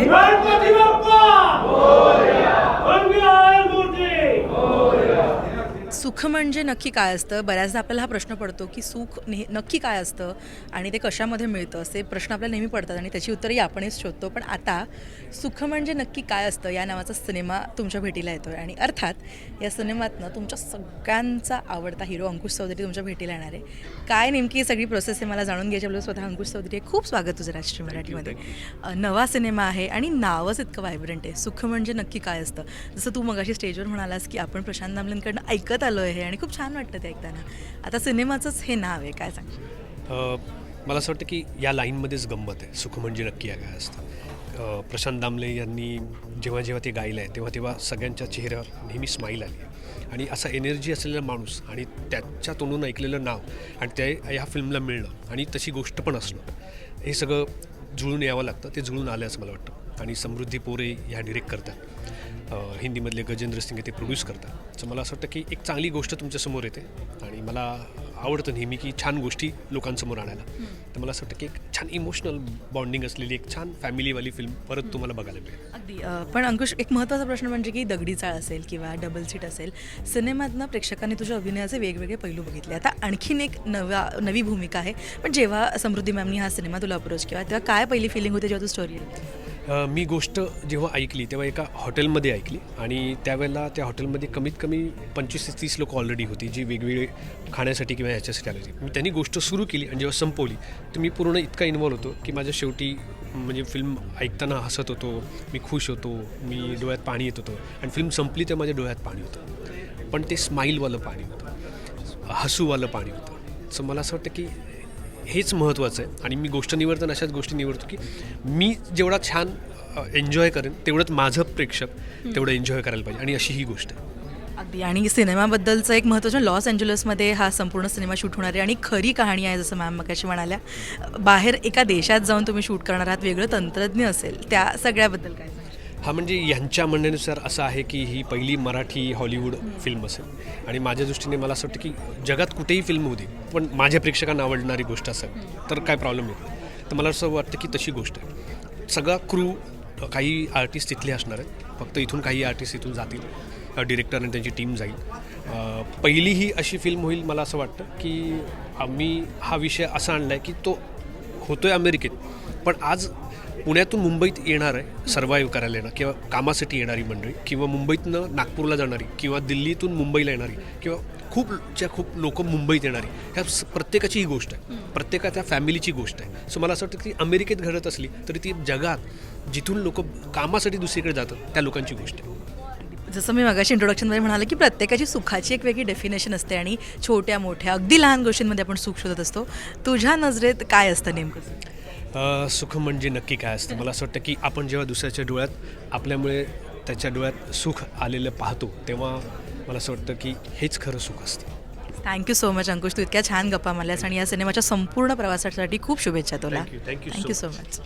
गणपती बाप्पा मंगल मूर्ती। सुख म्हणजे नक्की काय असतं? बऱ्याचदा आपल्याला हा प्रश्न पडतो की सुख नक्की काय असतं आणि ते कशामध्ये मिळतं, असे प्रश्न आपल्याला नेहमी पडतात आणि त्याची उत्तरही आपणच शोधतो. पण आता सुख म्हणजे नक्की काय असतं या नावाचा सिनेमा तुमच्या भेटीला येतो आहे आणि अर्थात या सिनेमातनं तुमच्या सगळ्यांचा आवडता हिरो अंकुश चौधरी तुमच्या भेटीला येणार आहे. काय नेमकी सगळी प्रोसेस आहे मला जाणून घ्यायची. आपलं स्वतः अंकुश चौधरी आहे. खूप स्वागत तुझं राष्ट्रीय मराठीमध्ये. नवा सिनेमा आहे आणि नावच इतकं व्हायब्रंट आहे. सुख म्हणजे नक्की काय असतं? जसं तू मगाशी स्टेजवर म्हणालास की आपण प्रशांत दामलेंकडनं ऐकत आलो आहे आणि खूप छान वाटतं ते ऐकताना. आता सिनेमाचंच हे नाव आहे, काय सांगशील? मला असं वाटतं की या लाईनमध्येच गंमत आहे. सुख म्हणजे नक्की काय असतं. प्रशांत दामले यांनी जेव्हा जेव्हा ते गायलं आहे तेव्हा तेव्हा सगळ्यांच्या चेहऱ्यावर नेहमी स्माईल आली आहे आणि असा एनर्जी असलेला माणूस आणि त्याच्या तोंडून ऐकलेलं नाव आणि ते ह्या फिल्मला मिळणं आणि तशी गोष्ट पण असणं, हे सगळं जुळून यावं लागतं. ते जुळून आलं असं मला वाटतं. आणि समृद्धी पोरे ह्या डिरेक्ट करतात, हिंदीमधले गजेंद्र सिंग ते प्रोड्यूस करतात. सो मला असं वाटतं की एक चांगली गोष्ट तुमच्यासमोर येते आणि मला आवडतं नेहमी की छान गोष्टी लोकांसमोर आणायला. तर मला असं वाटतं की एक छान इमोशनल बॉन्डिंग असलेली एक छान फॅमिलीवाली फिल्म परत तुम्हाला बघायला मिळेल. अगदी. पण अंकुश, एक महत्त्वाचा प्रश्न म्हणजे की दगडी चाळ असेल किंवा डबल सीट असेल, सिनेमातनं प्रेक्षकांनी तुझ्या अभिनयाचे वेगवेगळे पैलू बघितले. आता आणखीन एक नवी भूमिका आहे. पण जेव्हा समृद्धी मॅमनी हा सिनेमा तुला अप्रोच केला तेव्हा काय पहिली फिलिंग होती जेव्हा तू स्टोरी आली? मी गोष्ट जेव्हा ऐकली तेव्हा एका हॉटेलमध्ये ऐकली आणि त्यावेळेला त्या हॉटेलमध्ये कमीत कमी 25 ते 30 लोकं ऑलरेडी होती जी वेगवेगळे खाण्यासाठी किंवा ह्याच्यासाठी आली होती. मी त्यांनी गोष्ट सुरू केली आणि जेव्हा संपवली तर मी पूर्ण इतका इन्वॉल्व होतो की माझ्या शेवटी म्हणजे फिल्म ऐकताना हसत होतो, मी खुश होतो, मी डोळ्यात पाणी येत होतं आणि फिल्म संपली तर माझ्या डोळ्यात पाणी होतं. पण ते स्माईलवालं पाणी होतं, हसूवालं पाणी होतं. सो मला असं वाटतं की हेच महत्त्वाचं आहे आणि मी गोष्ट निवडताना अशाच गोष्टी निवडतो की मी जेवढा छान एन्जॉय करेन तेवढंच माझं प्रेक्षक तेवढं एन्जॉय करायला पाहिजे आणि अशी ही गोष्ट आहे. अगदी. आणि सिनेमाबद्दलचं एक महत्त्वाचं, लॉस एंजलसमध्ये हा संपूर्ण सिनेमा शूट होणार आहे आणि खरी कहाणी आहे जसं मॅम मगाशी म्हणाल्या. बाहेर एका देशात जाऊन तुम्ही शूट करणार आहात, वेगळं तंत्रज्ञ असेल, त्या सगळ्याबद्दल काय? हा म्हणजे यांच्या म्हणण्यानुसार असं आहे की ही पहिली मराठी हॉलिवूड फिल्म असेल आणि माझ्या दृष्टीने मला असं वाटतं की जगात कुठेही फिल्म होती पण माझ्या प्रेक्षकांना आवडणारी गोष्ट असेल तर काय प्रॉब्लेम येईल. तर मला असं वाटतं की तशी गोष्ट आहे. सगळा क्रू, काही आर्टिस्ट तिथले असणार आहेत, फक्त इथून काही आर्टिस्ट इथून जातील, डिरेक्टर आणि त्यांची टीम जाईल. पहिली ही अशी फिल्म होईल मला असं वाटतं की आम्ही हा विषय असा आणला आहे की तो होतो आहे अमेरिकेत पण आज पुण्यातून मुंबईत येणार आहे सर्वाईव्ह करायला येणार किंवा कामासाठी येणारी मंडळी किंवा मुंबईतनं नागपूरला जाणारी किंवा दिल्लीतून मुंबईला खूप लोक मुंबईत येणारी, ह्या प्रत्येकाची ही गोष्ट आहे, प्रत्येकाच्या फॅमिलीची गोष्ट आहे. सो मला असं वाटतं की अमेरिकेत घडत असली तरी ती जगात जिथून लोक कामासाठी दुसरीकडे जातात त्या लोकांची गोष्ट आहे. जसं मी मगाशी इंट्रोडक्शनमध्ये म्हणाले की प्रत्येकाची सुखाची एक वेगळी डेफिनेशन असते आणि छोट्या मोठ्या अगदी लहान गोष्टींमध्ये आपण सुख शोधत असतो. तुझ्या नजरेत काय असतं नेमकं? सुख म्हणजे नक्की काय असतं? मला असं वाटतं की आपण जेव्हा दुसऱ्याच्या डोळ्यात आपल्यामुळे त्याच्या डोळ्यात सुख आलेलं पाहतो तेव्हा मला असं वाटतं की हेच खरं सुख असतं. थँक्यू सो मच अंकुश, तू इतक्या छान गप्पा मारल्यास आणि या सिनेमाच्या संपूर्ण प्रवासासाठी खूप शुभेच्छा तुला. Thank you so much.